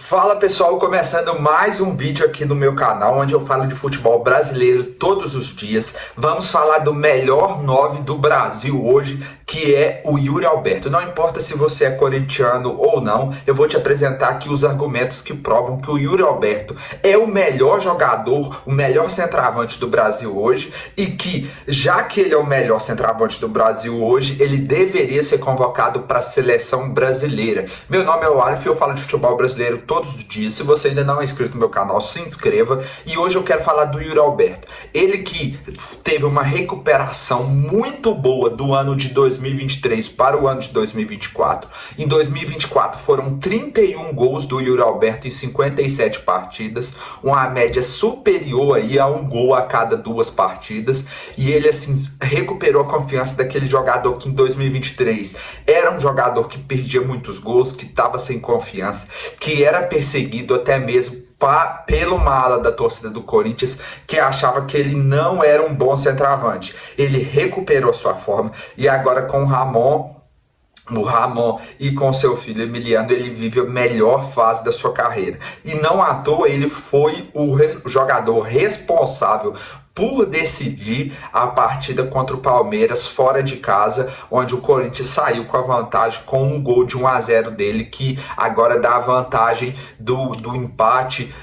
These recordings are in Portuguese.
Fala pessoal, começando mais um vídeo aqui no meu canal, onde eu falo de futebol brasileiro todos os dias. Vamos falar do melhor 9 do Brasil hoje, que é o Yuri Alberto. Não importa se você é corintiano ou não, eu vou te apresentar aqui os argumentos que provam que o Yuri Alberto é o melhor jogador, o melhor centroavante do Brasil hoje, e que, já que ele é o melhor centroavante do Brasil hoje, ele deveria ser convocado para a seleção brasileira. Meu nome é o Aleph e eu falo de futebol brasileiro todos os dias. Se você ainda não é inscrito no meu canal, se inscreva. E hoje eu quero falar do Yuri Alberto. Ele que teve uma recuperação muito boa do ano de 2023 para o ano de 2024. Em 2024 foram 31 gols do Yuri Alberto em 57 partidas, uma média superior aí a um gol a cada 2 partidas. E ele assim recuperou a confiança daquele jogador que em 2023 era um jogador que perdia muitos gols, que estava sem confiança, que era perseguido até mesmo pelo uma ala da torcida do Corinthians, que achava que ele não era um bom centroavante. Ele recuperou sua forma e agora com o Ramon e com seu filho Emiliano, ele vive a melhor fase da sua carreira. E não à toa ele foi o jogador responsável por decidir a partida contra o Palmeiras fora de casa, onde o Corinthians saiu com a vantagem com um gol de 1-0 dele, que agora dá a vantagem do empate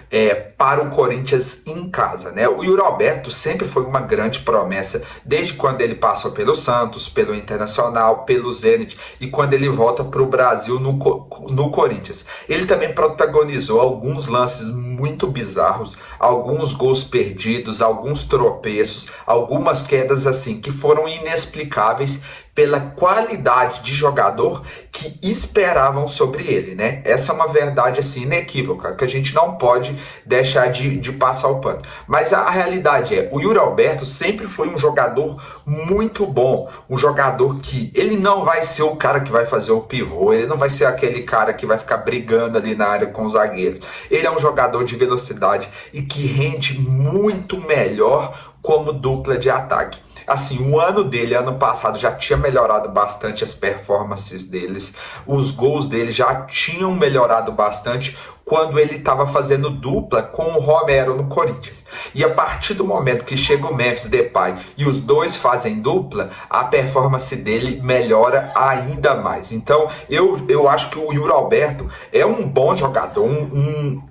para o Corinthians em casa, né? O Yuri Alberto sempre foi uma grande promessa, desde quando ele passou pelo Santos, pelo Internacional, pelo Zenit, e quando ele volta para o Brasil no Corinthians. Ele também protagonizou alguns lances muito bizarros, alguns gols perdidos, alguns tropeços, algumas quedas assim que foram inexplicáveis pela qualidade de jogador que esperavam sobre ele, né? Essa é uma verdade assim inequívoca, que a gente não pode deixar de passar o pano. Mas a realidade é, o Yuri Alberto sempre foi um jogador muito bom, um jogador que ele não vai ser o cara que vai fazer o pivô, ele não vai ser aquele cara que vai ficar brigando ali na área com o zagueiro. Ele é um jogador de velocidade e que rende muito melhor como dupla de ataque. Assim, o ano dele, ano passado, já tinha melhorado bastante as performances deles. Os gols dele já tinham melhorado bastante quando ele estava fazendo dupla com o Romero no Corinthians. E a partir do momento que chega o Memphis Depay e os dois fazem dupla, a performance dele melhora ainda mais. Então, eu acho que o Yuri Alberto é um bom jogador,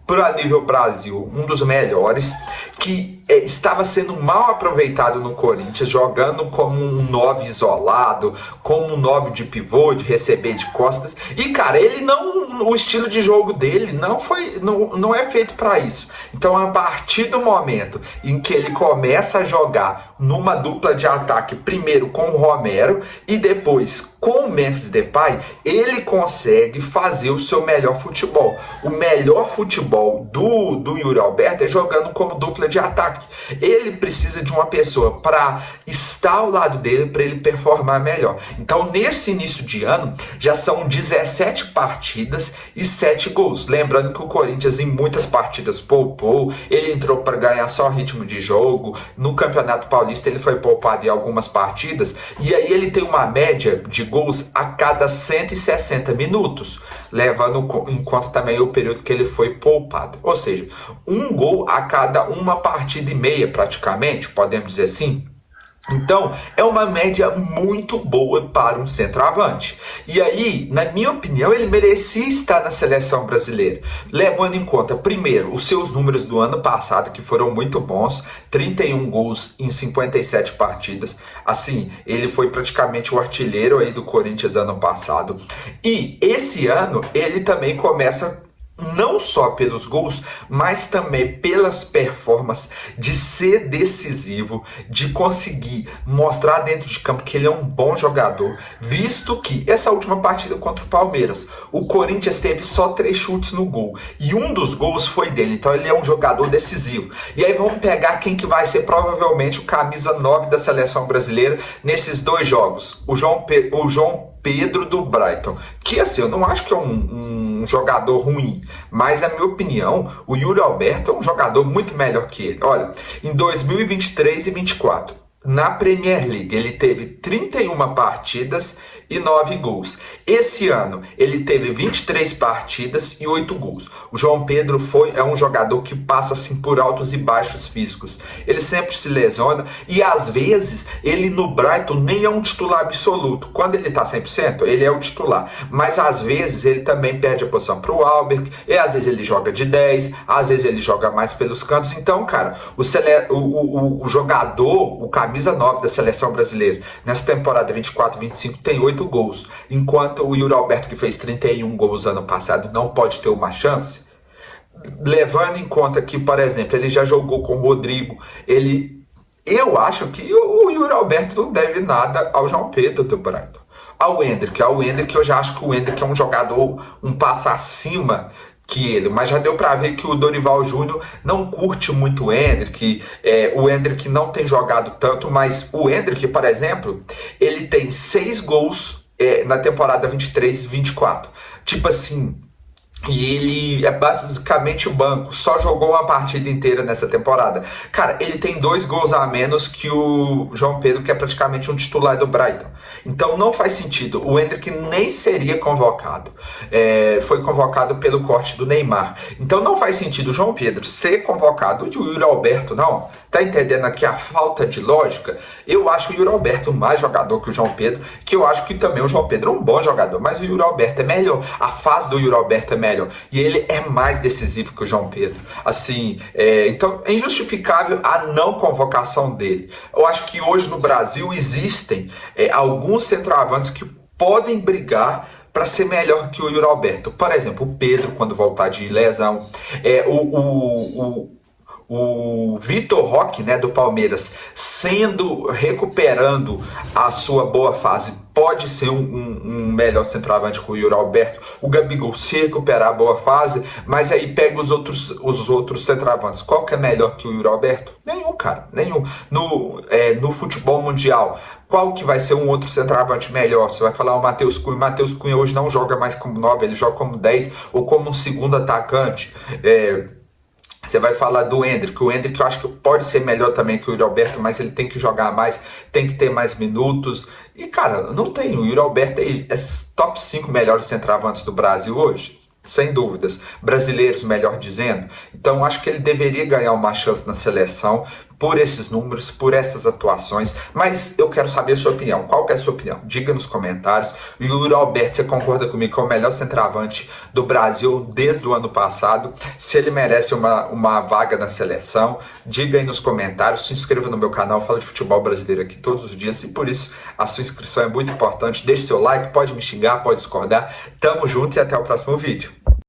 para nível Brasil, um dos melhores, que estava sendo mal aproveitado no Corinthians, jogando como um 9 isolado, como um 9 de pivô, de receber de costas. E, cara, ele não, o estilo de jogo dele não é feito para isso. Então, a partir do momento em que ele começa a jogar numa dupla de ataque, primeiro com o Romero e depois com o Memphis Depay, ele consegue fazer o seu melhor futebol. O melhor futebol do Yuri Alberto é jogando como dupla de ataque. Ele precisa de uma pessoa para estar ao lado dele, para ele performar melhor. Então, nesse início de ano, já são 17 partidas e 7 gols. Lembrando que o Corinthians em muitas partidas poupou, ele entrou para ganhar só ritmo de jogo. No Campeonato Paulista ele foi poupado em algumas partidas, e aí ele tem uma média de gols a cada 160 minutos, levando em conta também o período que ele foi poupado. Ou seja, um gol a cada uma partida e meia praticamente, podemos dizer assim. Então, é uma média muito boa para um centroavante. E aí, na minha opinião, ele merecia estar na seleção brasileira, levando em conta, primeiro, os seus números do ano passado, que foram muito bons, 31 gols em 57 partidas. Assim, ele foi praticamente o artilheiro aí do Corinthians ano passado. E esse ano, ele também começa não só pelos gols, mas também pelas performances, de ser decisivo, de conseguir mostrar dentro de campo que ele é um bom jogador, visto que essa última partida contra o Palmeiras, o Corinthians teve só 3 chutes no gol, e um dos gols foi dele, então ele é um jogador decisivo. E aí vamos pegar quem que vai ser provavelmente o camisa 9 da seleção brasileira nesses 2 jogos, o João Pedro do Brighton, que assim, eu não acho que é um jogador ruim, mas na minha opinião, o Yuri Alberto é um jogador muito melhor que ele. Olha, em 2023 e 2024, na Premier League, ele teve 31 partidas e 9 gols. Esse ano ele teve 23 partidas e 8 gols. O João Pedro é um jogador que passa assim por altos e baixos físicos. Ele sempre se lesiona e às vezes ele no Brighton nem é um titular absoluto. Quando ele tá 100%, ele é o titular. Mas às vezes ele também perde a posição pro Alberg, e às vezes ele joga de 10, às vezes ele joga mais pelos cantos. Então, cara, o jogador, o camisa 9 da seleção brasileira, nessa temporada 24-25 tem 8 gols. Enquanto o Yuri Alberto, que fez 31 gols ano passado, não pode ter uma chance, levando em conta que, por exemplo, ele já jogou com o Rodrigo, eu acho que o Yuri Alberto não deve nada ao João Pedro do Brighton. Ao Endrick eu já acho que o Endrick é um jogador um passo acima que ele, mas já deu para ver que o Dorival Júnior não curte muito o Endrick, o Endrick não tem jogado tanto, mas o Endrick, por exemplo, ele tem 6 gols na temporada 23-24, tipo assim, e ele é basicamente o banco, só jogou uma partida inteira nessa temporada. Cara, ele tem 2 gols a menos que o João Pedro, que é praticamente um titular do Brighton. Então não faz sentido. O Endrick nem seria convocado. Foi convocado pelo corte do Neymar. Então não faz sentido o João Pedro ser convocado e o Yuri Alberto não. Tá entendendo aqui a falta de lógica? Eu acho o Yuri Alberto mais jogador que o João Pedro, que eu acho que também o João Pedro é um bom jogador, mas o Yuri Alberto é melhor. A fase do Yuri Alberto é melhor. E ele é mais decisivo que o João Pedro. Assim, então é injustificável a não convocação dele. Eu acho que hoje no Brasil existem alguns centroavantes que podem brigar para ser melhor que o Yuri Alberto. Por exemplo, o Pedro, quando voltar de lesão. O Vitor Roque, né, do Palmeiras, recuperando a sua boa fase, pode ser um melhor centroavante que o Yuri Alberto. O Gabigol, se recuperar a boa fase, mas aí pega os outros centroavantes. Qual que é melhor que o Yuri Alberto? Nenhum, cara, nenhum. No futebol mundial, qual que vai ser um outro centroavante melhor? Você vai falar o Matheus Cunha. O Matheus Cunha hoje não joga mais como 9, ele joga como 10 ou como um segundo atacante. Você vai falar do Endrick. O Endrick eu acho que pode ser melhor também que o Yuri Alberto, mas ele tem que jogar mais, tem que ter mais minutos. E, cara, não tem. O Yuri Alberto é top 5 melhores centroavantes do Brasil hoje. Sem dúvidas. Brasileiros, melhor dizendo. Então, acho que ele deveria ganhar uma chance na seleção por esses números, por essas atuações. Mas eu quero saber a sua opinião. Qual que é a sua opinião? Diga nos comentários. O Yuri Alberto, você concorda comigo que é o melhor centroavante do Brasil desde o ano passado? Se ele merece uma vaga na seleção, diga aí nos comentários. Se inscreva no meu canal, falo de futebol brasileiro aqui todos os dias. E por isso, a sua inscrição é muito importante. Deixe seu like, pode me xingar, pode discordar. Tamo junto e até o próximo vídeo.